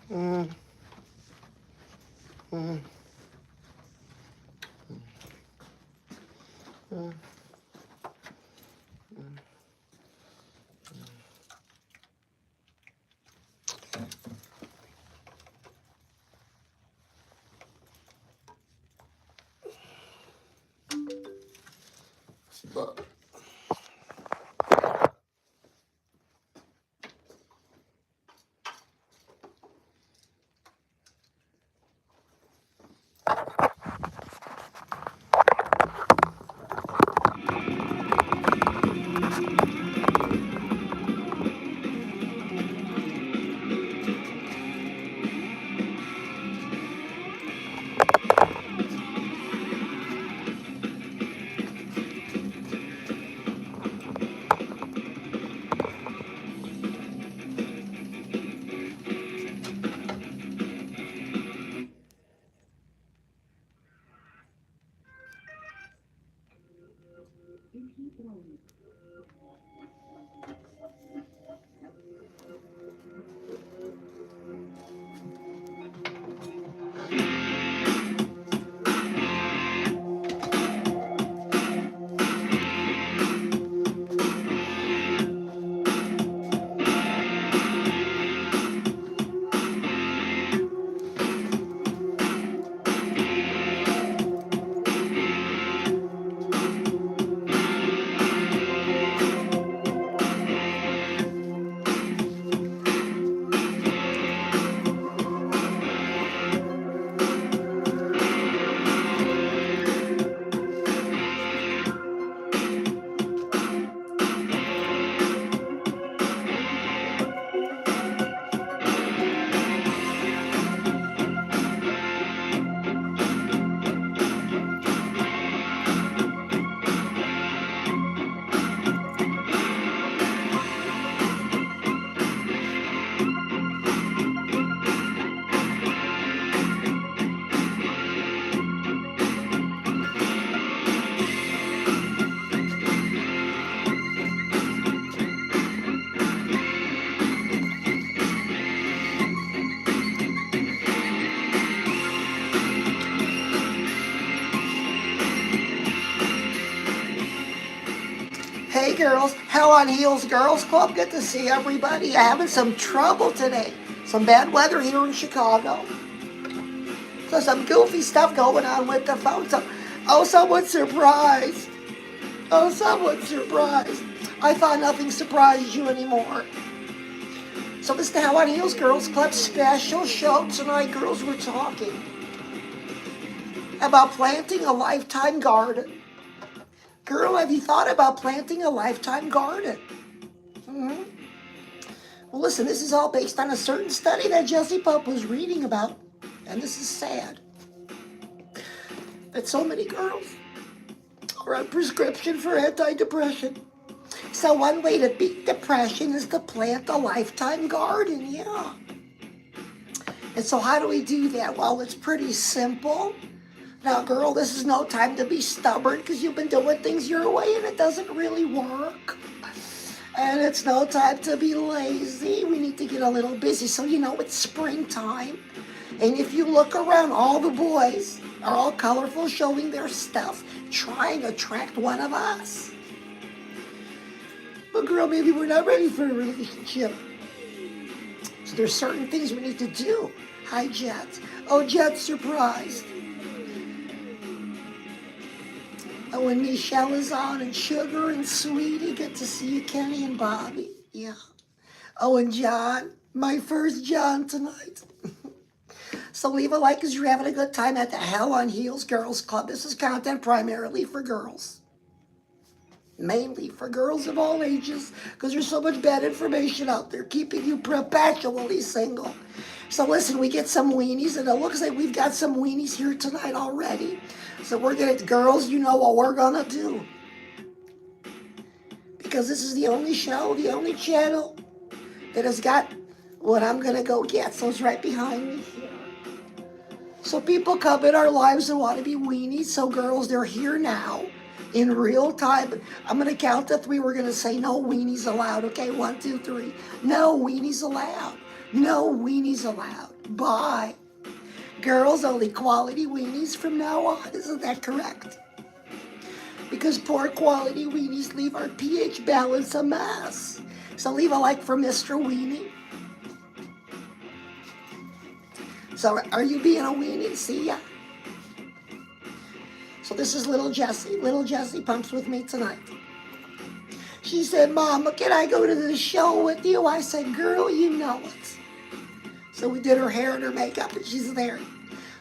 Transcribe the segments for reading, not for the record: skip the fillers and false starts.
Mm, mm, mm, but hey girls, Hell on Heels Girls Club. Good to see everybody. Having some trouble today. Some bad weather here in Chicago. So some goofy stuff going on with the phone. So, oh, someone's surprised. Oh, someone's surprised. I thought nothing surprised you anymore. So this is the Hell on Heels Girls Club special show tonight. Girls, we're talking about planting a lifetime garden. Girl, have you thought about planting a lifetime garden? Mm-hmm. Well, listen, this is all based on a certain study that Jesse Pope was reading about, and this is sad that so many girls are on prescription for antidepressant. So one way to beat depression is to plant a lifetime garden, yeah. And so how do we do that? Well, it's pretty simple. Now, girl, this is no time to be stubborn because you've been doing things your way and it doesn't really work. And it's no time to be lazy. We need to get a little busy. So, you know, it's springtime. And if you look around, all the boys are all colorful, showing their stuff, trying to attract one of us. But girl, maybe we're not ready for a relationship. So there's certain things we need to do. Hi, Jet. Oh, Jet's surprised. Oh, and Michelle is on, and Sugar and Sweetie. Good to see you, Kenny and Bobby. Yeah. Oh, and John. My first John tonight. So leave a like as you're having a good time at the Hell on Heels Girls Club. This is content primarily for girls. Mainly for girls of all ages, because there's so much bad information out there keeping you perpetually single. So listen, we get some weenies, and it looks like we've got some weenies here tonight already. So we're gonna, girls, you know what we're gonna do. Because this is the only show, the only channel that has got what I'm gonna go get. So it's right behind me here. So people come in our lives and want to be weenies. So girls, they're here now in real time. I'm going to count to 3. We're going to say no weenies allowed. Okay, 1, 2, 3. No weenies allowed. No weenies allowed. Bye. Girls, only quality weenies from now on. Isn't that correct? Because poor quality weenies leave our pH balance a mess. So leave a like for Mr. Weenie. So are you being a weenie? See ya. So this is little Jessie. Little Jessie pumps with me tonight. She said, Mama, can I go to the show with you? I said, girl, you know it. So we did her hair and her makeup, and she's there.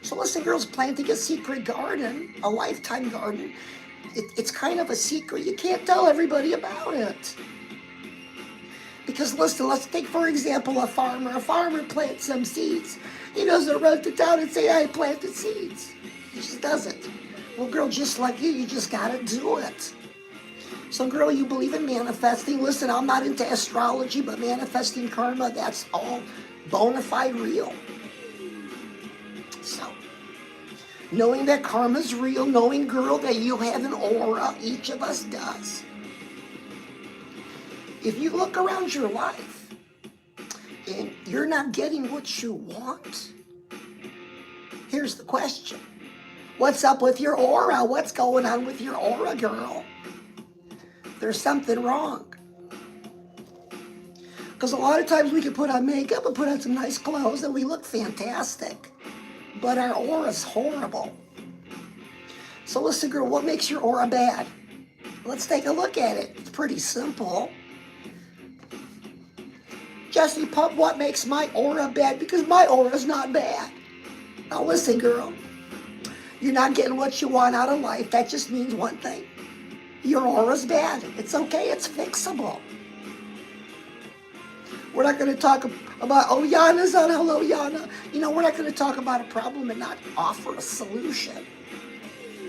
So listen, girls, planting a secret garden, a lifetime garden, it's kind of a secret. You can't tell everybody about it. Because listen, let's take, for example, a farmer. A farmer plants some seeds. He doesn't run to town and say, I planted seeds. He just doesn't. Well, girl, just like you just got to do it. So, girl, you believe in manifesting. Listen, I'm not into astrology, but manifesting karma, that's all bona fide real. So, knowing that karma's real, knowing, girl, that you have an aura, each of us does. If you look around your life and you're not getting what you want, here's the question. What's up with your aura? What's going on with your aura, girl? There's something wrong. Because a lot of times we can put on makeup and put on some nice clothes and we look fantastic. But our aura's horrible. So listen, girl, what makes your aura bad? Let's take a look at it. It's pretty simple. Jessie Pump, what makes my aura bad? Because my aura's not bad. Now listen, girl. You're not getting what you want out of life. That just means one thing. Your aura's bad. It's okay. It's fixable. We're not going to talk about, oh, Yana's on. Hello, Yana. You know, we're not going to talk about a problem and not offer a solution.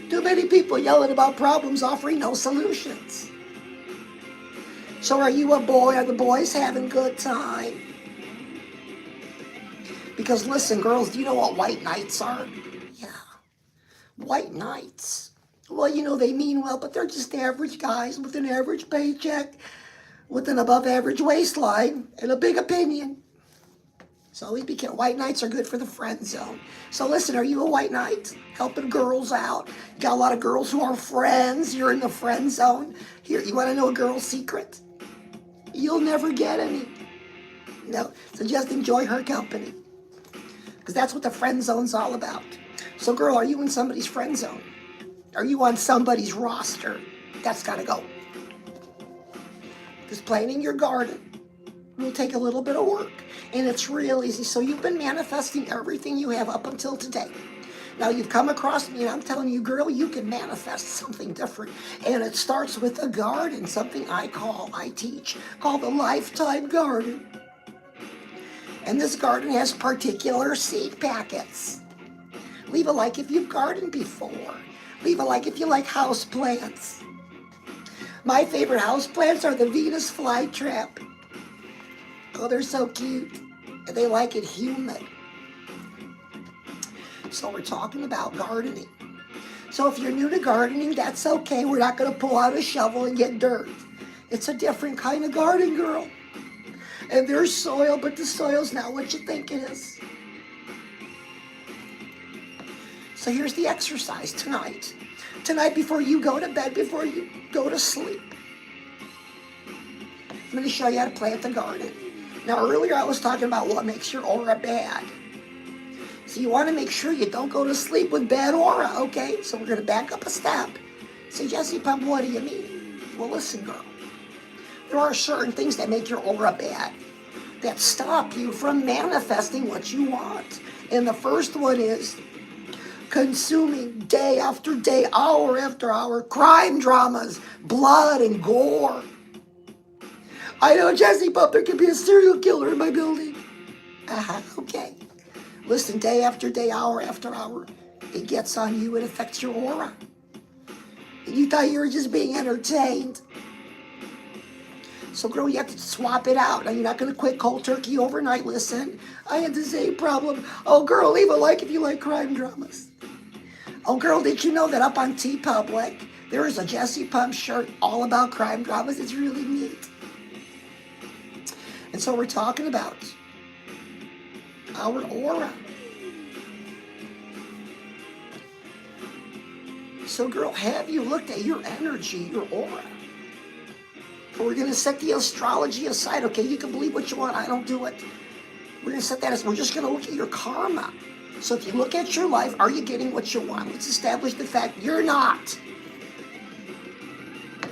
Too many people yelling about problems, offering no solutions. So are you a boy? Are the boys having good time? Because listen, girls, do you know what white knights are? Yeah. White knights. Well, you know, they mean well, but they're just average guys with an average paycheck, with an above average waistline, and a big opinion. So always be careful. White knights are good for the friend zone. So listen, are you a white knight? Helping girls out. You got a lot of girls who are friends. You're in the friend zone. Here, you want to know a girl's secret? You'll never get any. No, so just enjoy her company. Because that's what the friend zone's all about. So girl, are you in somebody's friend zone? Are you on somebody's roster? That's got to go. Because planting your garden will take a little bit of work. And it's real easy. So you've been manifesting everything you have up until today. Now you've come across me and I'm telling you, girl, you can manifest something different. And it starts with a garden, something I teach, called the Lifetime Garden. And this garden has particular seed packets. Leave a like if you've gardened before. Leave a like if you like house plants. My favorite house plants are the Venus flytrap. Oh, they're so cute. And they like it humid. So we're talking about gardening. So if you're new to gardening, that's okay. We're not going to pull out a shovel and get dirt. It's a different kind of garden, girl. And there's soil, but the soil's not what you think it is. So here's the exercise tonight. Tonight before you go to bed, before you go to sleep. I'm going to show you how to plant the garden. Now earlier I was talking about what makes your aura bad. So you want to make sure you don't go to sleep with bad aura, okay? So we're going to back up a step. Say, Jessie Pump, what do you mean? Well, listen, girl. There are certain things that make your aura bad, that stop you from manifesting what you want. And the first one is consuming day after day, hour after hour, crime dramas, blood and gore. I know, Jessie Pump, there could be a serial killer in my building. Okay. Listen, day after day, hour after hour, it gets on you, it affects your aura. You thought you were just being entertained. So, girl, you have to swap it out. Now, you're not going to quit cold turkey overnight. Listen, I had the same problem. Oh, girl, leave a like if you like crime dramas. Oh, girl, did you know that up on TeePublic, there is a Jessie Pump shirt all about crime dramas? It's really neat. And so we're talking about our aura. So girl, have you looked at your energy, your aura? We're going to set the astrology aside. Okay, you can believe what you want. I don't do it. We're going to set that aside. We're just going to look at your karma. So if you look at your life, are you getting what you want? Let's establish the fact you're not.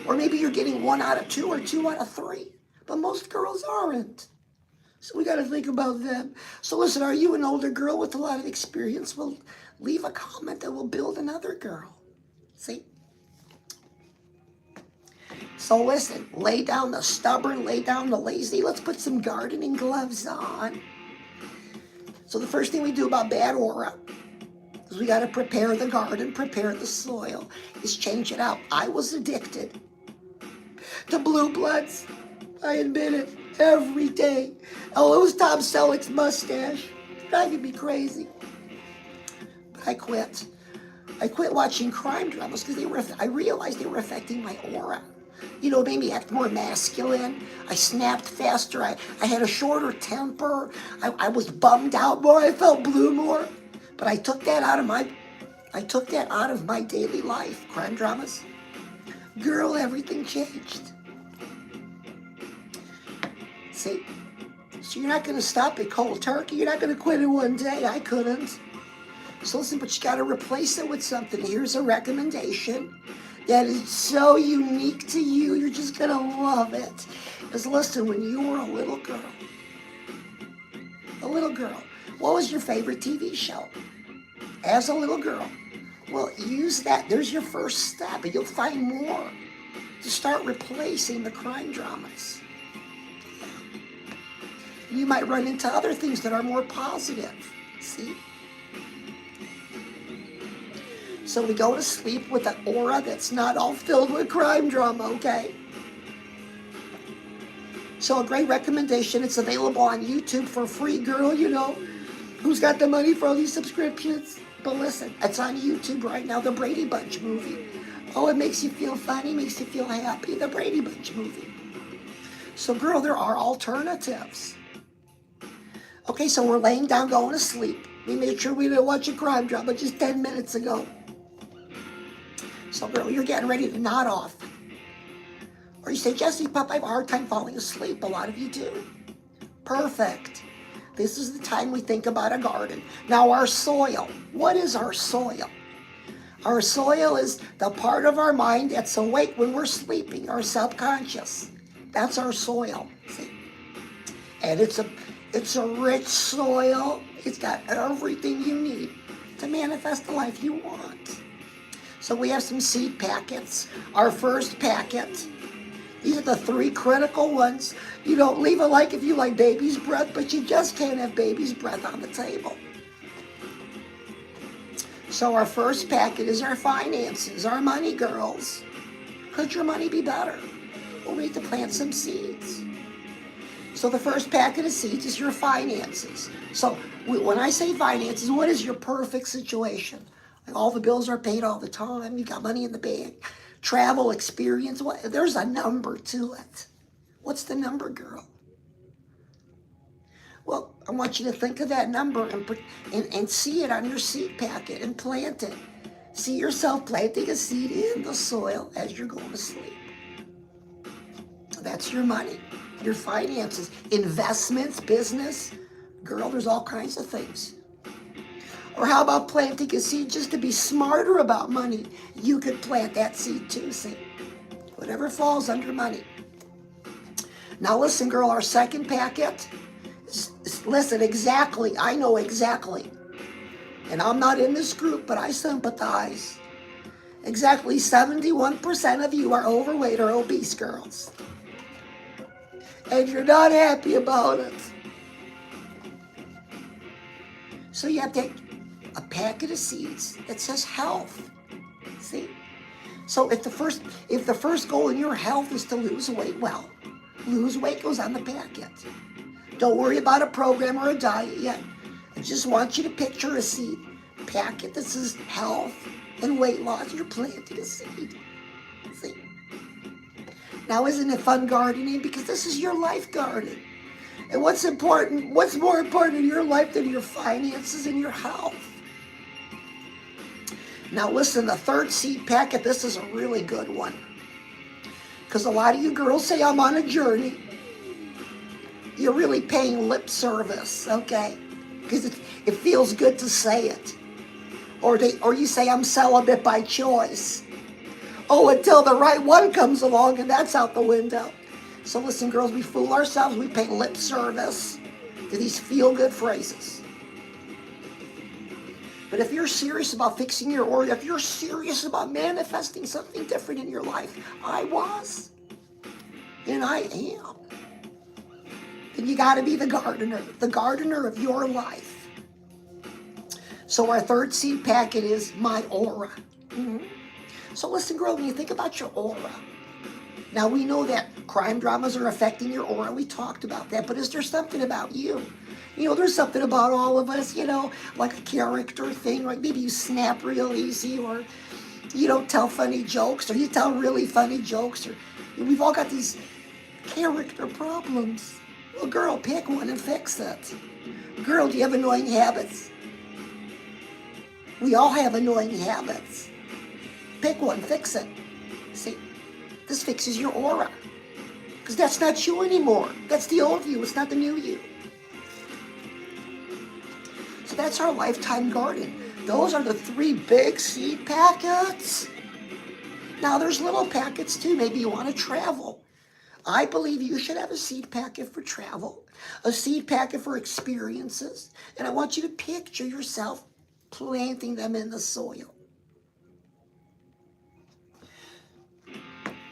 Or maybe you're getting 1 out of 2 or 2 out of 3. But most girls aren't. So we got to think about them. So listen, are you an older girl with a lot of experience? Well, leave a comment that will build another girl. See? So listen, lay down the stubborn, lay down the lazy. Let's put some gardening gloves on. So the first thing we do about bad aura is we got to prepare the garden, prepare the soil, is change it out. I was addicted to Blue Bloods. I admit it, every day. Oh, it was Tom Selleck's mustache. Driving me crazy. But I quit. I quit watching crime dramas because I realized they were affecting my aura. You know, it made me act more masculine. I snapped faster. I had a shorter temper. I was bummed out more. I felt blue more. But I took that out of my daily life. Crime dramas. Girl, everything changed. See? So you're not going to stop at cold turkey. You're not going to quit in one day. I couldn't. So listen, but you got to replace it with something. Here's a recommendation that is so unique to you. You're just going to love it. Because listen, when you were a little girl, what was your favorite TV show? As a little girl. Well, use that. There's your first step. And you'll find more to start replacing the crime dramas. You might run into other things that are more positive. See? So we go to sleep with an aura that's not all filled with crime drama, okay? So a great recommendation. It's available on YouTube for free, girl, you know. Who's got the money for all these subscriptions? But listen, it's on YouTube right now, the Brady Bunch movie. Oh, it makes you feel funny, makes you feel happy, the Brady Bunch movie. So girl, there are alternatives. Okay, so we're laying down, going to sleep. We made sure we didn't watch a crime drama just 10 minutes ago. So girl, you're getting ready to nod off. Or you say, Jesse, Pop, I have a hard time falling asleep. A lot of you do. Perfect. This is the time we think about a garden. Now our soil. What is our soil? Our soil is the part of our mind that's awake when we're sleeping, our subconscious. That's our soil. See? And it's a rich soil. It's got everything you need to manifest the life you want. So we have some seed packets. Our first packet. These are the 3 critical ones. You don't leave a like if you like baby's breath, but you just can't have baby's breath on the table. So our first packet is our finances, our money, girls. Could your money be better? Well, we need to plant some seeds. So the first packet of seeds is your finances. So when I say finances, what is your perfect situation? Like all the bills are paid all the time. You got money in the bank. Travel experience. There's a number to it. What's the number, girl? Well, I want you to think of that number and see it on your seed packet and plant it. See yourself planting a seed in the soil as you're going to sleep. That's your money, your finances, investments, business. Girl, there's all kinds of things. Or how about planting a seed just to be smarter about money? You could plant that seed too, see? Whatever falls under money. Now listen, girl, our second packet, listen, exactly, I know exactly. And I'm not in this group, but I sympathize. Exactly 71% of you are overweight or obese, girls. And you're not happy about it. So you have to take a packet of seeds that says health. See? So if the first goal in your health is to lose weight, well, lose weight goes on the packet. Don't worry about a program or a diet yet. I just want you to picture a seed packet that says health and weight loss. You're planting a seed. See? Now, isn't it fun gardening? Because this is your life garden. And what's important? What's more important in your life than your finances and your health? Now listen, the third seed packet, this is a really good one. Because a lot of you girls say, I'm on a journey. You're really paying lip service, okay? Because it feels good to say it. Or you say, I'm celibate by choice. Oh, until the right one comes along, and that's out the window. So listen, girls, we fool ourselves. We pay lip service to these feel-good phrases. But if you're serious about fixing your aura, if you're serious about manifesting something different in your life, I was, and I am, then you got to be the gardener of your life. So our third seed packet is my aura. So listen, girl, when you think about your aura, now we know that crime dramas are affecting your aura. We talked about that, but is there something about you? You know, there's something about all of us, you know, like a character thing, like maybe you snap real easy, or you don't tell funny jokes, or you tell really funny jokes, or we've all got these character problems. Well, girl, pick one and fix it. Girl, do you have annoying habits? We all have annoying habits. Pick one, fix it. See, this fixes your aura. Because that's not you anymore. That's the old you. It's not the new you. So that's our lifetime garden. Those are the 3 big seed packets. Now there's little packets too. Maybe you want to travel. I believe you should have a seed packet for travel, a seed packet for experiences, and I want you to picture yourself planting them in the soil.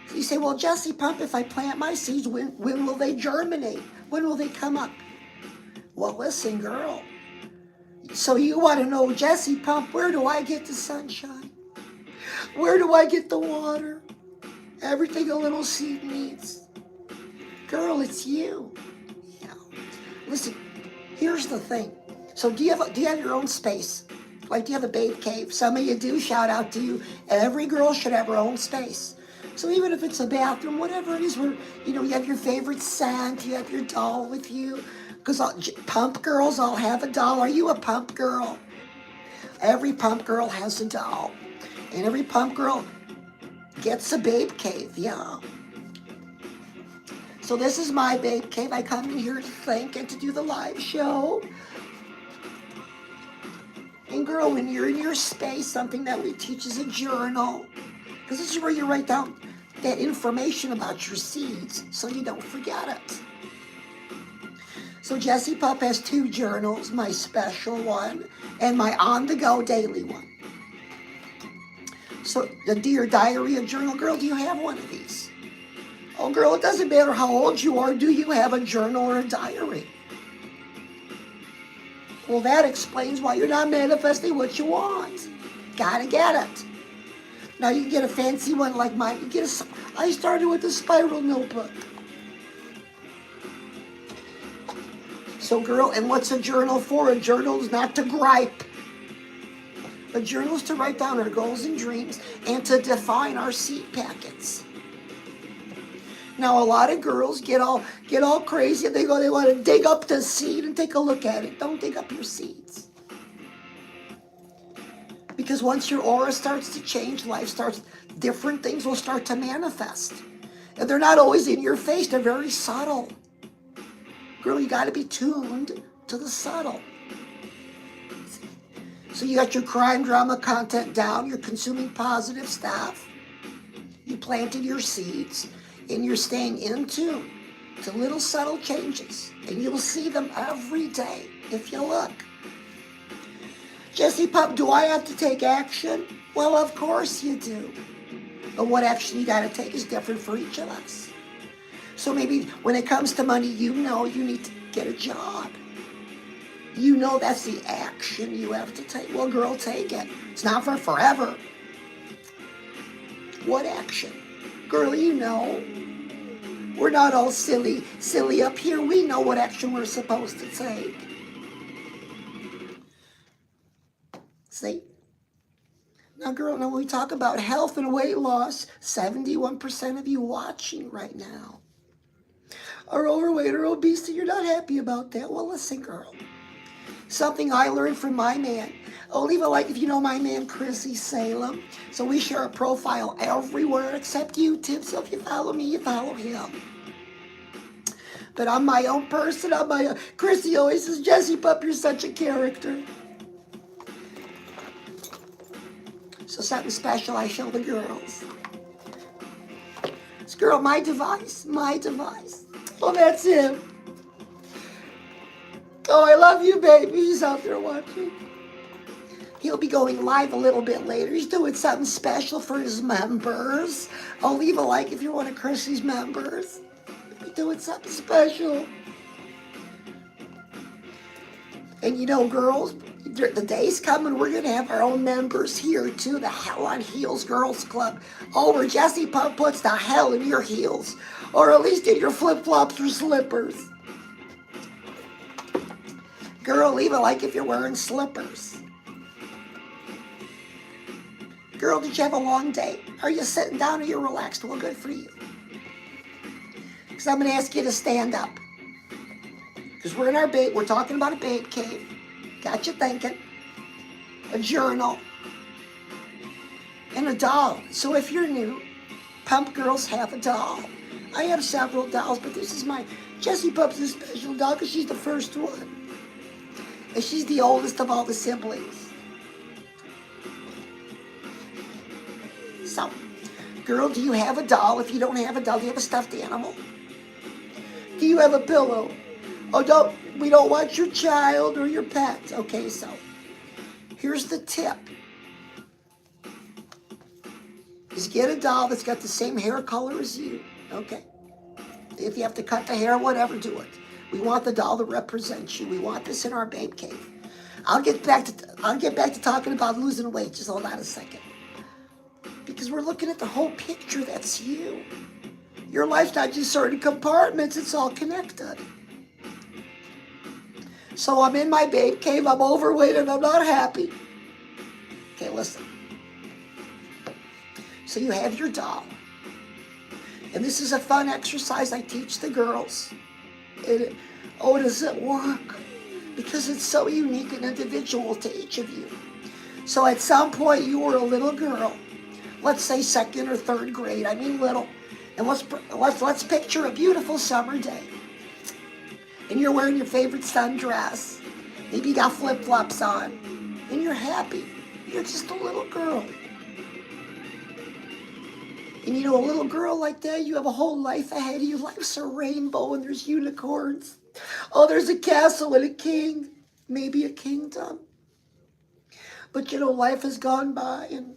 So you say, well, Jessie Pump, if I plant my seeds, when will they germinate? When will they come up? Well, listen, girl. So you want to know, Jessie Pump, where do I get the sunshine? Where do I get the water? Everything a little seed needs. Girl, it's you. Yeah. Listen, here's the thing. So do you have your own space? Like, do you have a babe cave? Some of you do. Shout out to you. Every girl should have her own space. So even if it's a bathroom, whatever it is, where you have your favorite scent, you have your doll with you. Because pump girls all have a doll. Are you a pump girl? Every pump girl has a doll, and every pump girl gets a babe cave. Yeah. So this is my babe cave. I come in here to think and to do the live show. And girl, when you're in your space, something that we teach is a journal. Because this is where you write down that information about your seeds so you don't forget it. So Jessie Pump has 2 journals, my special one and my on-the-go daily one. So the Dear Diarrhea journal, girl, do you have one of these? Oh, girl, it doesn't matter how old you are. Do you have a journal or a diary? Well, that explains why you're not manifesting what you want. Gotta get it. Now, you can get a fancy one like mine. I started with a spiral notebook. So, girl, and what's a journal for? A journal is not to gripe. A journal is to write down our goals and dreams and to define our seed packets. Now, a lot of girls get all crazy and they want to dig up the seed and take a look at it. Don't dig up your seeds. Because once your aura starts to change, different things will start to manifest. And they're not always in your face, they're very subtle. Girl, you got to be tuned to the subtle. So you got your crime drama content down, you're consuming positive stuff, you planted your seeds, and you're staying in tune to little subtle changes. And you'll see them every day if you look. Jessie Pump, do I have to take action? Well, of course you do. But what action you got to take is different for each of us. So maybe when it comes to money, you need to get a job. You know that's the action you have to take. Well, girl, take it. It's not for forever. What action? Girl, you know. We're not all silly up here. We know what action we're supposed to take. See? Now, girl, when we talk about health and weight loss, 71% of you watching right now are overweight or obese and you're not happy about that, well, listen, girl. Something I learned from my man. Oh, leave a like if you know my man, Chrissy Salem. So we share a profile everywhere except YouTube. So if you follow me, you follow him. But I'm my own person. I'm my own. Chrissy always says, Jessie Pup, you're such a character. So something special I show the girls. This girl, my device. Oh, that's him. Oh, I love you, baby. He's out there watching. He'll be going live a little bit later. He's doing something special for his members. Oh, leave a like if you're one of Chrissy's members. He'll be doing something special. And you know, girls, the day's coming, we're going to have our own members here, too. The Hell on Heels Girls Club. Oh, where Jessie Pup puts the hell in your heels. Or at least in your flip-flops or slippers. Girl, leave a like if you're wearing slippers. Girl, did you have a long day? Are you sitting down or you're relaxed? Well, good for you. Because I'm going to ask you to stand up. Because we're in our babe, we're talking about a babe cave. Got you thinking. A journal. And a doll. So if you're new, Pump Girls have a doll. I have several dolls, but this is my Jessie Pup's a special doll because she's the first one. And she's the oldest of all the siblings. So, girl, do you have a doll? If you don't have a doll, do you have a stuffed animal? Do you have a pillow? Oh, we don't want your child or your pet. Okay, so here's the tip. Is get a doll that's got the same hair color as you. Okay. If you have to cut the hair, whatever, do it. We want the doll that represents you. We want this in our babe cave. I'll get back to talking about losing weight. Just hold on a second. Because we're looking at the whole picture. That's you. Your life's not just certain compartments. It's all connected. So I'm in my babe cave. I'm overweight and I'm not happy. Okay, listen. So you have your doll. And this is a fun exercise I teach the girls. Does it work? Because it's so unique and individual to each of you. So at some point you were a little girl, let's say second or third grade. I mean little. And let's picture a beautiful summer day. And you're wearing your favorite sundress. Maybe you got flip-flops on. And you're happy. You're just a little girl. And you know, a little girl like that, you have a whole life ahead of you. Life's a rainbow and there's unicorns. Oh, there's a castle and a king. Maybe a kingdom. But you know, life has gone by and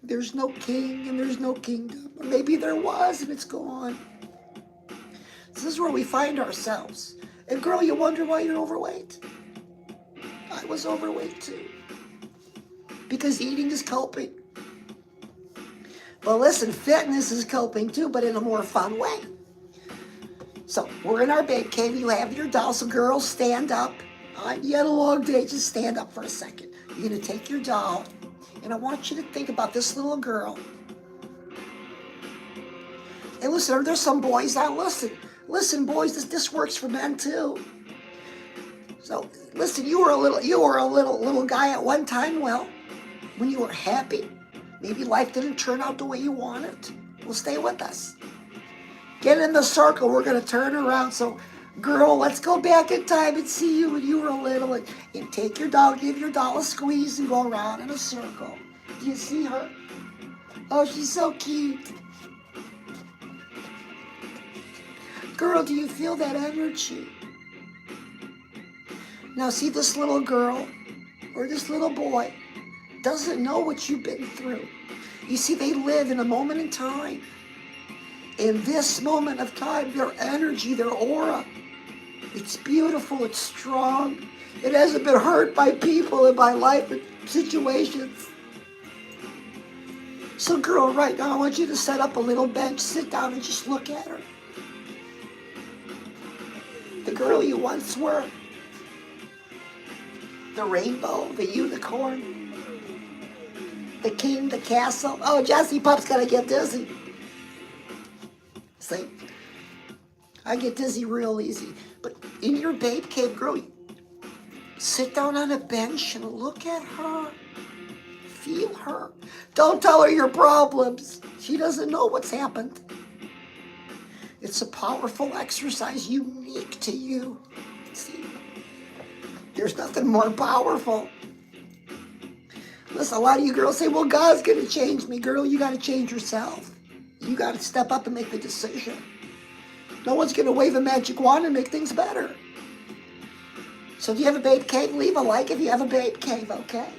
there's no king and there's no kingdom. Or maybe there was and it's gone. This is where we find ourselves. And girl, you wonder why you're overweight. I was overweight too. Because eating is coping. Well, listen, fitness is coping too, but in a more fun way. So we're in our babe cave. You have your doll. So girls, stand up. You had a long day. Just stand up for a second. You're going to take your doll. And I want you to think about this little girl. And listen, there's some boys that listen. Listen, boys, this works for men too. So listen, you were a little guy at one time. Well, when you were happy, maybe life didn't turn out the way you wanted. Well, stay with us. Get in the circle. We're going to turn around. So, girl, let's go back in time and see you when you were little. And take your doll, give your doll a squeeze and go around in a circle. Do you see her? Oh, she's so cute. Girl, do you feel that energy? Now, see this little girl or this little boy doesn't know what you've been through. You see, they live in a moment in time. In this moment of time, their energy, their aura, it's beautiful, it's strong. It hasn't been hurt by people and by life and situations. So girl, right now, I want you to set up a little bench, sit down and just look at her. The girl you once were. The rainbow, the unicorn, the king, the castle. Oh, Jessie Pup's gonna get dizzy. See? I get dizzy real easy. But in your babe cave, girl, sit down on a bench and look at her. Feel her. Don't tell her your problems. She doesn't know what's happened. It's a powerful exercise unique to you. See, there's nothing more powerful. Listen, a lot of you girls say, well, God's going to change me. Girl, you got to change yourself. You got to step up and make the decision. No one's going to wave a magic wand and make things better. So if you have a babe cave, leave a like if you have a babe cave, okay?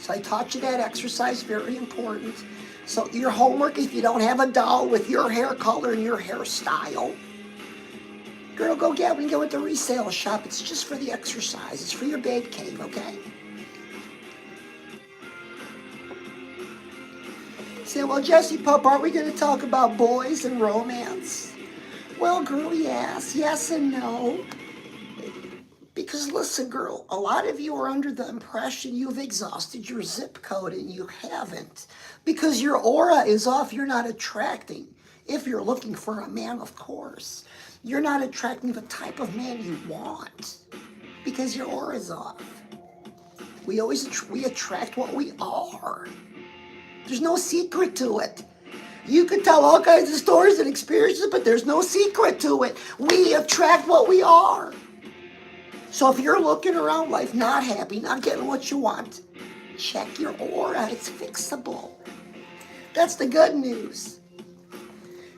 So I taught you that exercise, very important. So your homework, if you don't have a doll with your hair color and your hairstyle, girl, go get one and go at the resale shop. It's just for the exercise. It's for your babe cave, okay? Say, well, Jessie Pup, aren't we going to talk about boys and romance? Well, girl, yes. Yes and no. Because listen, girl, a lot of you are under the impression you've exhausted your zip code and you haven't. Because your aura is off, you're not attracting. If you're looking for a man, of course. You're not attracting the type of man you want. Because your aura is off. We attract what we are. There's no secret to it. You can tell all kinds of stories and experiences, but there's no secret to it. We attract what we are. So if you're looking around life not happy, not getting what you want, check your aura. It's fixable. That's the good news.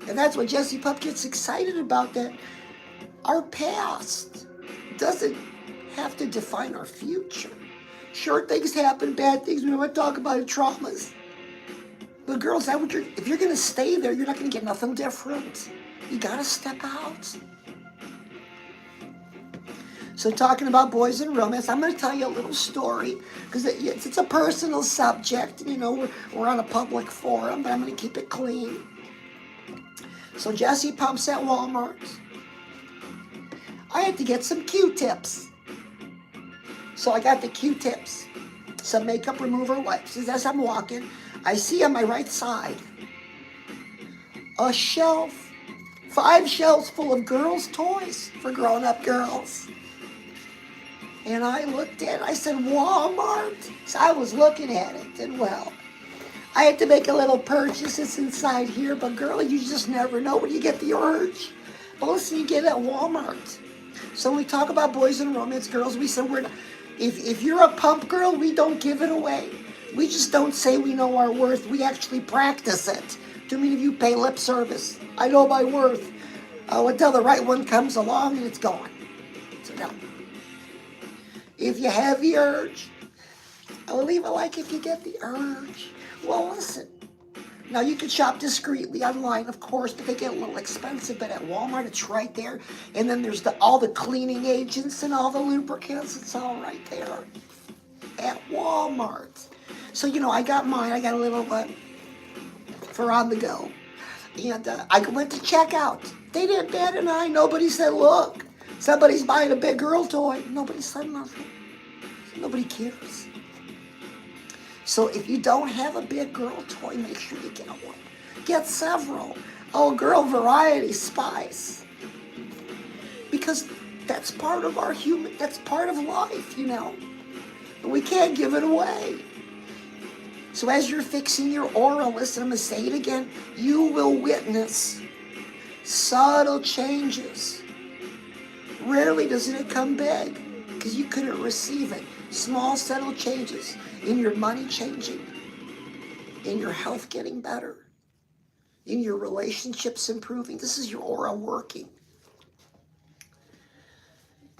And that's what Jessie Pup gets excited about, that our past doesn't have to define our future. Sure, things happen, bad things. We don't want to talk about it, traumas. But girls, if you're going to stay there, you're not going to get nothing different. You got to step out. So talking about boys and romance, I'm going to tell you a little story because it's a personal subject. You know, we're on a public forum, but I'm going to keep it clean. So Jessie Pup's at Walmart. I had to get some Q-tips. So I got the Q-tips, some makeup remover wipes. As I'm walking, I see on my right side a shelf, 5 shelves full of girls' toys for grown-up girls. And I looked at it, I said, Walmart? So I was looking at it, and well, I had to make a little purchase. It's inside here, but girl, you just never know when you get the urge. But listen, you get it at Walmart. So when we talk about boys and romance, girls, we said if you're a pump girl, we don't give it away. We just don't say we know our worth. We actually practice it. Too many of you pay lip service. I know my worth. Until the right one comes along and it's gone. So no. If you have the urge, I'll leave a like if you get the urge. Well, listen. Now, you can shop discreetly online, of course, but they get a little expensive. But at Walmart, it's right there. And then there's all the cleaning agents and all the lubricants. It's all right there at Walmart. So, you know, I got mine. I got a little one for on the go. And I went to check out. They didn't bat an eye. Nobody said, look, somebody's buying a big girl toy. Nobody said nothing. Nobody cares. So if you don't have a big girl toy, make sure you get one. Get several. Oh, girl variety spice. Because that's part of that's part of life, you know. And we can't give it away. So as you're fixing your aura, listen, I'm going to say it again, you will witness subtle changes. Rarely doesn't it come big because you couldn't receive it. Small, subtle changes in your money changing, in your health getting better, in your relationships improving. This is your aura working.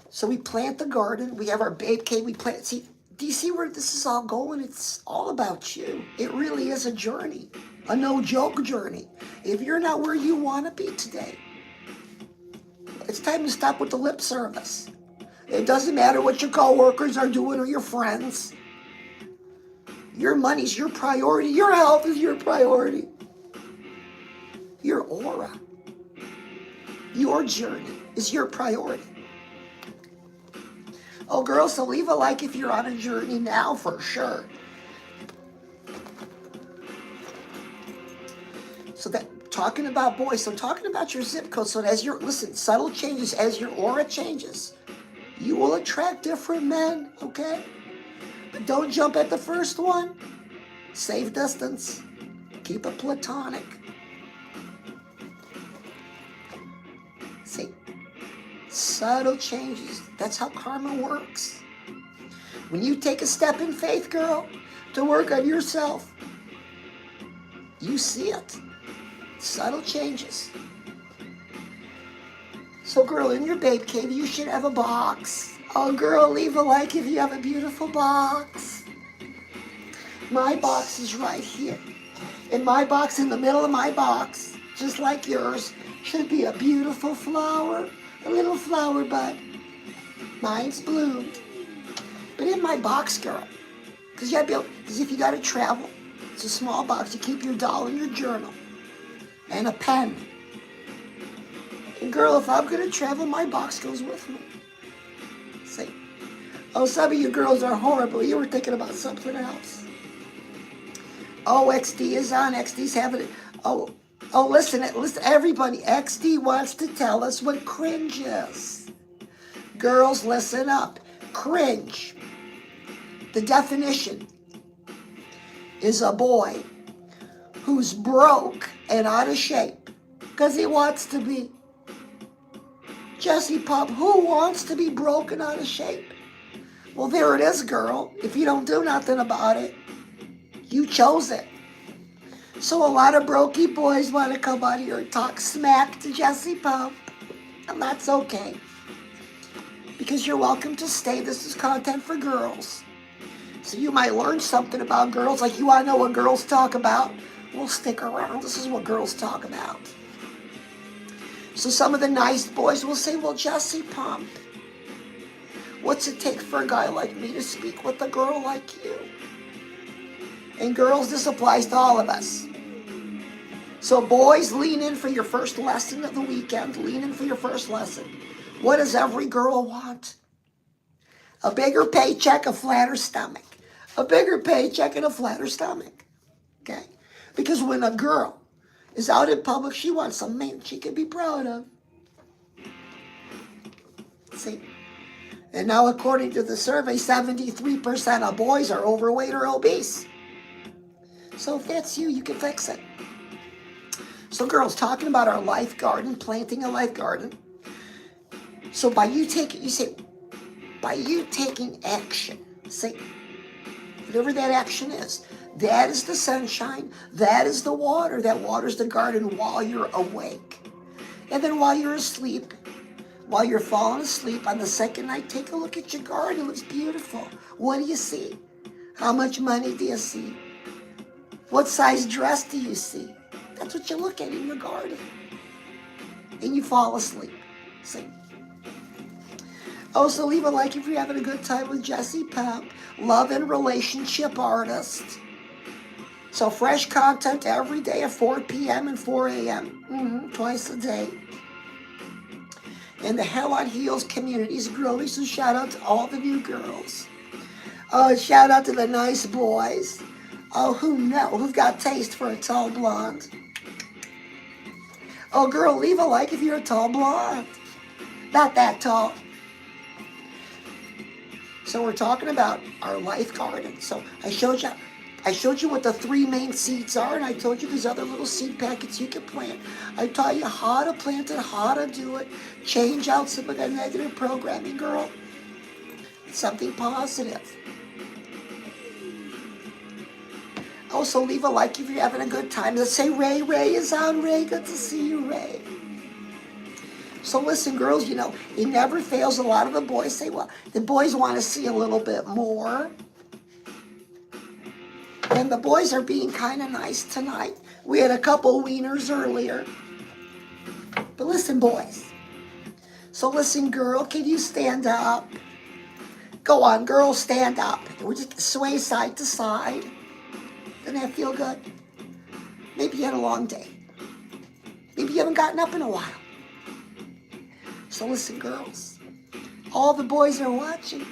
So we plant the garden. We have our babe cave. We plant. See, do you see where this is all going? It's all about you. It really is a journey, a no-joke journey. If you're not where you want to be today, it's time to stop with the lip service. It doesn't matter what your coworkers are doing or your friends. Your money's your priority. Your health is your priority. Your aura, your journey is your priority. Oh, girls, so leave a like if you're on a journey now for sure. So that talking about boys, so talking about your zip code. So as your, listen, subtle changes, as your aura changes, you will attract different men, okay? But don't jump at the first one. Save distance. Keep it platonic. See, subtle changes. That's how karma works. When you take a step in faith, girl, to work on yourself, you see it. Subtle changes. So, girl, in your babe cave, you should have a box. Oh, girl, leave a like if you have a beautiful box. My box is right here. In my box, in the middle of my box, just like yours, should be a beautiful flower, a little flower bud. Mine's bloomed. But in my box, girl, because if you got to travel, it's a small box. You keep your doll and your journal and a pen. And girl, if I'm going to travel, my box goes with me. See? Oh, some of you girls are horrible. You were thinking about something else. Oh, XD is on. XD's having it. Oh, listen, everybody. XD wants to tell us what cringe is. Girls, listen up. Cringe. The definition is a boy who's broke and out of shape because he wants to be. Jesse Pump, who wants to be broke and out of shape? Well, there it is, girl. If you don't do nothing about it, you chose it. So a lot of brokey boys want to come out here and talk smack to Jesse Pump, and that's okay. Because you're welcome to stay. This is content for girls. So you might learn something about girls, like you want to know what girls talk about. Well, stick around. This is what girls talk about. So some of the nice boys will say, well, Jesse Pump, what's it take for a guy like me to speak with a girl like you? And girls, this applies to all of us. So boys, lean in for your first lesson of the weekend. Lean in for your first lesson. What does every girl want? A bigger paycheck, a flatter stomach. A bigger paycheck and a flatter stomach. Okay? Because when a girl is out in public, she wants a man she can be proud of. See? And now, according to the survey, 73% of boys are overweight or obese. So if that's you, you can fix it. So girls, talking about our life garden, planting a life garden. So by you taking action, say, whatever that action is, that is the sunshine, that is the water, that waters the garden while you're awake. And then while you're asleep, while you're falling asleep on the second night, take a look at your garden. It looks beautiful. What do you see? How much money do you see? What size dress do you see? That's what you look at in your garden. And you fall asleep. See? Also, leave a like if you're having a good time with Jesse Pump, love and relationship artist. So fresh content every day at 4 p.m. and 4 a.m. Twice a day. And the Hell on Heels community is growing, so shout out to all the new girls. Oh, shout out to the nice boys. Oh, who've got taste for a tall blonde? Oh, girl, leave a like if you're a tall blonde. Not that tall. So we're talking about our life garden. So I showed you what the 3 main seeds are, and I told you there's other little seed packets you can plant. I taught you how to plant it, how to do it, change out some of that negative programming, girl. Something positive. Also, leave a like if you're having a good time. Let's say Ray is on. Ray, good to see you, Ray. So listen, girls, it never fails. A lot of the boys say, well, the boys want to see a little bit more. And the boys are being kind of nice tonight. We had a couple wieners earlier. But listen, boys. So listen, girl, can you stand up? Go on, girl, stand up. We're just sway side to side. Doesn't that feel good? Maybe you had a long day. Maybe you haven't gotten up in a while. So listen, girls. All the boys are watching.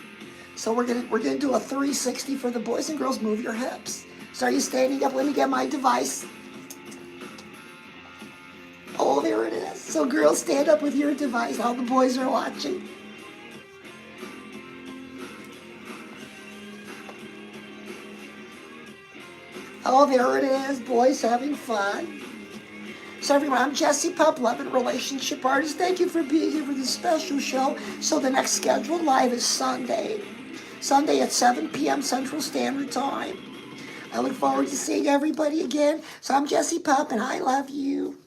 So we're gonna do a 360 for the boys and girls. Move your hips. So are you standing up? Let me get my device. So girls, stand up with your device. All the boys are watching. Oh, there it is. Boys having fun. So everyone, I'm Jessie Pup, Love and Relationship Artist. Thank you for being here for this special show. So the next scheduled live is Sunday at 7 p.m. Central Standard Time. I look forward to seeing everybody again. So I'm Jessie Pup, and I love you.